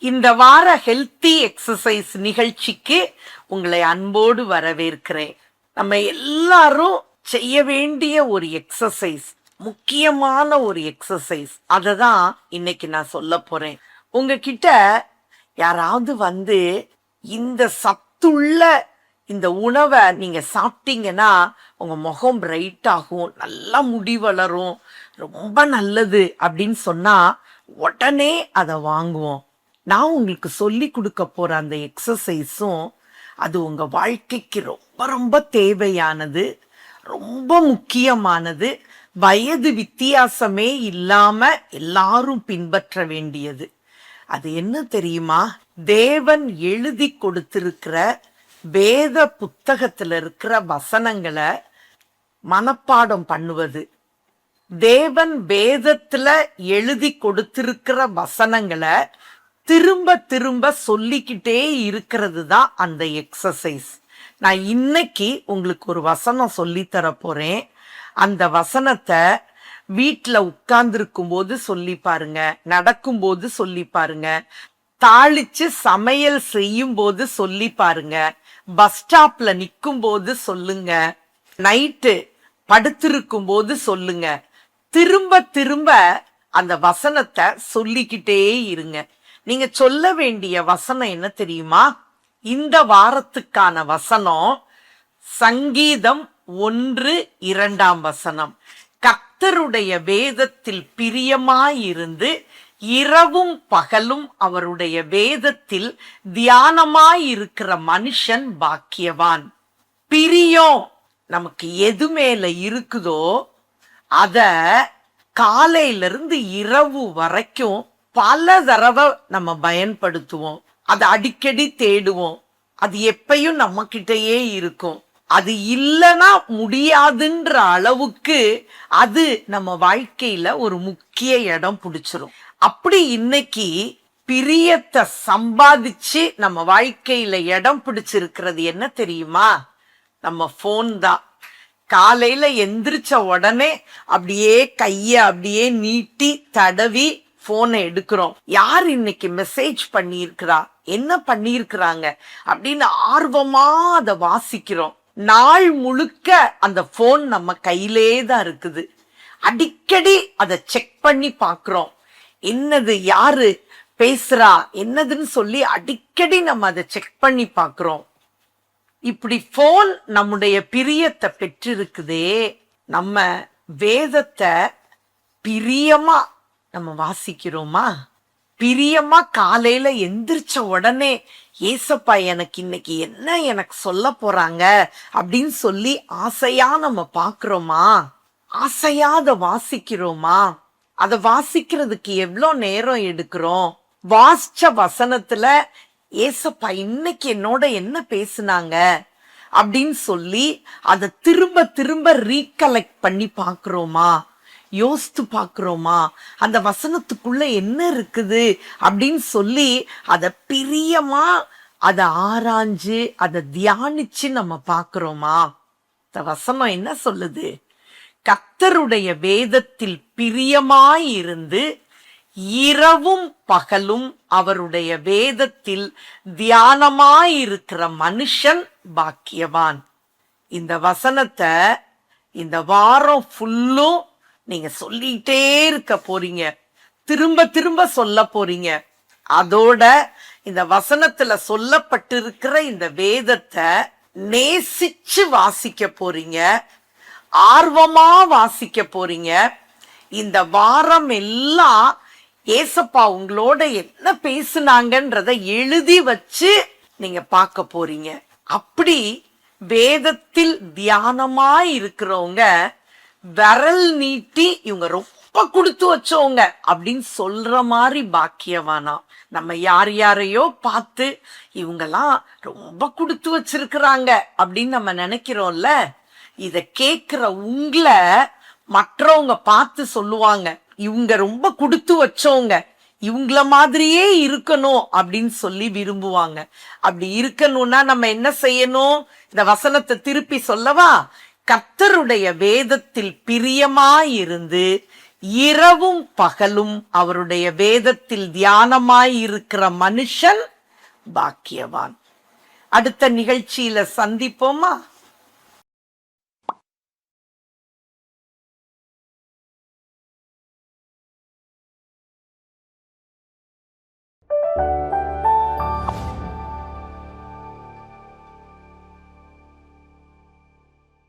இந்த வார healthy exercise நிகழ்ச்சிக்கு உங்களை அன்போடு வரவேற்கிறேன். நம்ம எல்லாரும் செய்ய வேண்டிய ஒரு எக்ஸசைஸ், முக்கியமான ஒரு எக்ஸசைஸ், அதை தான் இன்னைக்கு நான் சொல்ல போறேன். உங்ககிட்ட யாராவது இந்த சத்துள்ள இந்த உணவை நீங்க சாப்பிட்டீங்கன்னா உங்க முகம் பிரைட் ஆகும், நல்லா முடி வளரும், ரொம்ப நல்லது அப்படின்னு சொன்னா உடனே அதை வாங்குவோம். நான் உங்களுக்கு சொல்லி கொடுக்க போற அந்த எக்ஸசைஸும் அது உங்க வாழ்க்கைக்கு ரொம்ப ரொம்ப தேவையானது, ரொம்ப முக்கியமானது, வயது வித்தியாசமே இல்லாம எல்லாரும் பின்பற்ற வேண்டியது. அது என்ன தெரியுமா? தேவன் எழுதி கொடுத்திருக்கிற வேத புத்தகத்துல இருக்கிற வசனங்களை மனப்பாடம் பண்ணுவது. தேவன் வேதத்துல எழுதி கொடுத்திருக்கிற வசனங்களை திரும்ப திரும்ப சொல்லிக்கிட்டே இருக்கிறது தான் அந்த எக்ஸசைஸ். நான் இன்னைக்கு உங்களுக்கு ஒரு வசனம் சொல்லி தர போறேன். அந்த வசனத்தை வீட்டில் உட்கார்ந்துருக்கும் போது சொல்லி பாருங்க, நடக்கும்போது சொல்லி பாருங்க, தாளிச்சு சமையல் செய்யும் போது சொல்லி பாருங்க, பஸ் ஸ்டாப்ல நிற்கும் போது சொல்லுங்க, நைட்டு படுத்திருக்கும் போது சொல்லுங்க. திரும்ப திரும்ப அந்த வசனத்தை சொல்லிக்கிட்டே இருங்க. நீங்க சொல்ல வேண்டிய வசனம் என்ன தெரியுமா? இந்த வாரத்துக்கான வசனம் சங்கீதம் 1:2 கர்த்தருடைய வேதத்தில் பிரியமாயிருந்து இரவும் பகலும் அவருடைய வேதத்தில் தியானமாயிருக்கிற மனுஷன் பாக்கியவான். பிரியம் நமக்கு எது மேல இருக்குதோ அத காலையிலிருந்து இரவு வரைக்கும் பல தடவை நம்ம பயன்படுத்துவோம். அதை அடிக்கடி தேடுவோம். அது எப்பயும் நம்ம கிட்டயே இருக்கும். அது இல்லைன்னா முடியாதுன்ற அளவுக்கு அது நம்ம வாழ்க்கையில ஒரு முக்கிய இடம் பிடிச்சிரும். அப்படி இன்னைக்கு பிரியத்தை சம்பாதிச்சு நம்ம வாழ்க்கையில இடம் பிடிச்சிருக்கிறது என்ன தெரியுமா? நம்ம போன் தான். காலையில எந்திரிச்ச உடனே அப்படியே கைய அப்படியே நீட்டி தடவி போனை எடுக்கிறோம். யார் இன்னைக்கு மெசேஜ் பண்ணியிருக்கிறா, என்ன பண்ணியிருக்கிறாங்க அப்படின்னு ஆர்வமா அதை வாசிக்கிறோம். நாள் முழுக்க அந்த போன் நம்ம கையிலே தான் இருக்குது. அடிக்கடி அதை செக் பண்ணி பாக்குறோம். என்னது, யாரு பேசுறா, என்னதுன்னு சொல்லி அடிக்கடி நம்ம அதை செக் பண்ணி பாக்குறோம். இப்படி போன் நம்முடைய பிரியத்தை பெற்றிருக்குதே. நம்ம வேதத்தை பிரியமா நம்ம வாசிக்கிறோமா? பிரியமா காலையில எந்திரிச்ச உடனே ஏசப்பா எனக்கு இன்னைக்கு என்ன எனக்கு சொல்ல போறாங்க அப்படின்னு சொல்லி ஆசையா நம்ம பாக்குறோமா? ஆசையா அதை வாசிக்கிறோமா? அதை வாசிக்கிறதுக்கு எவ்வளோ நேரம் எடுக்கிறோம்? வாசிச்ச வசனத்துல ஏசப்பா இன்னைக்கு என்னோட என்ன பேசுனாங்க அப்படின்னு சொல்லி அதை திரும்ப திரும்ப ரீகலெக்ட் பண்ணி பாக்குறோமா? யோசித்து பாக்குறோமா? அந்த வசனத்துக்குள்ள என்ன இருக்குது அப்படின்னு சொல்லி அதை பிரியமா அதை ஆராய்ஞ்சு அதை தியானிச்சு நம்ம பாக்குறோமா? இந்த வசனம் என்ன சொல்லுது? கர்த்தருடைய வேதத்தில் பிரியமாயிருந்து இரவும் பகலும் அவருடைய வேதத்தில் தியானமாயிருக்கிற மனுஷன் பாக்கியவான். இந்த வசனத்தை இந்த வாரம் ஃபுல்லும் நீங்க சொல்லிட்டே இருக்க போறீங்க, திரும்ப திரும்ப சொல்ல போறீங்க. அதோட இந்த வசனத்துல சொல்லப்பட்டிருக்கிற இந்த வேதத்தை நேசிச்சு வாசிக்க போறீங்க, ஆர்வமா வாசிக்க போறீங்க. இந்த வாரம் எல்லாம் ஏசப்பா உங்களோட என்ன பேசுனாங்கன்றத எழுதி வச்சு நீங்க பார்க்க போறீங்க. அப்படி வேதத்தில் தியானமாய் இருக்கிறவங்க விரல் நீட்டி இவங்க ரொம்ப கொடுத்து வச்சவங்க அப்படின்னு சொல்ற மாதிரி பாக்கியவானா. நம்ம யார் யாரையோ பார்த்து இவங்கெல்லாம் ரொம்ப கொடுத்து வச்சிருக்கிறாங்க அப்படின்னு நம்ம நினைக்கிறோம்ல. இத கேட்கிற உங்களை மற்றவங்க பார்த்து சொல்லுவாங்க, இவங்க ரொம்ப கொடுத்து வச்சவங்க, இவங்கள மாதிரியே இருக்கணும் அப்படின்னு சொல்லி விரும்புவாங்க. அப்படி இருக்கணும்னா நம்ம என்ன செய்யணும்? இந்த வசனத்தை திருப்பி சொல்லவா? கர்த்தருடைய வேதத்தில் பிரியமாயிருந்து இரவும் பகலும் அவருடைய வேதத்தில் தியானமாயிருக்கிற மனுஷன் பாக்கியவான். அடுத்த நிகழ்ச்சியில சந்திப்போமா?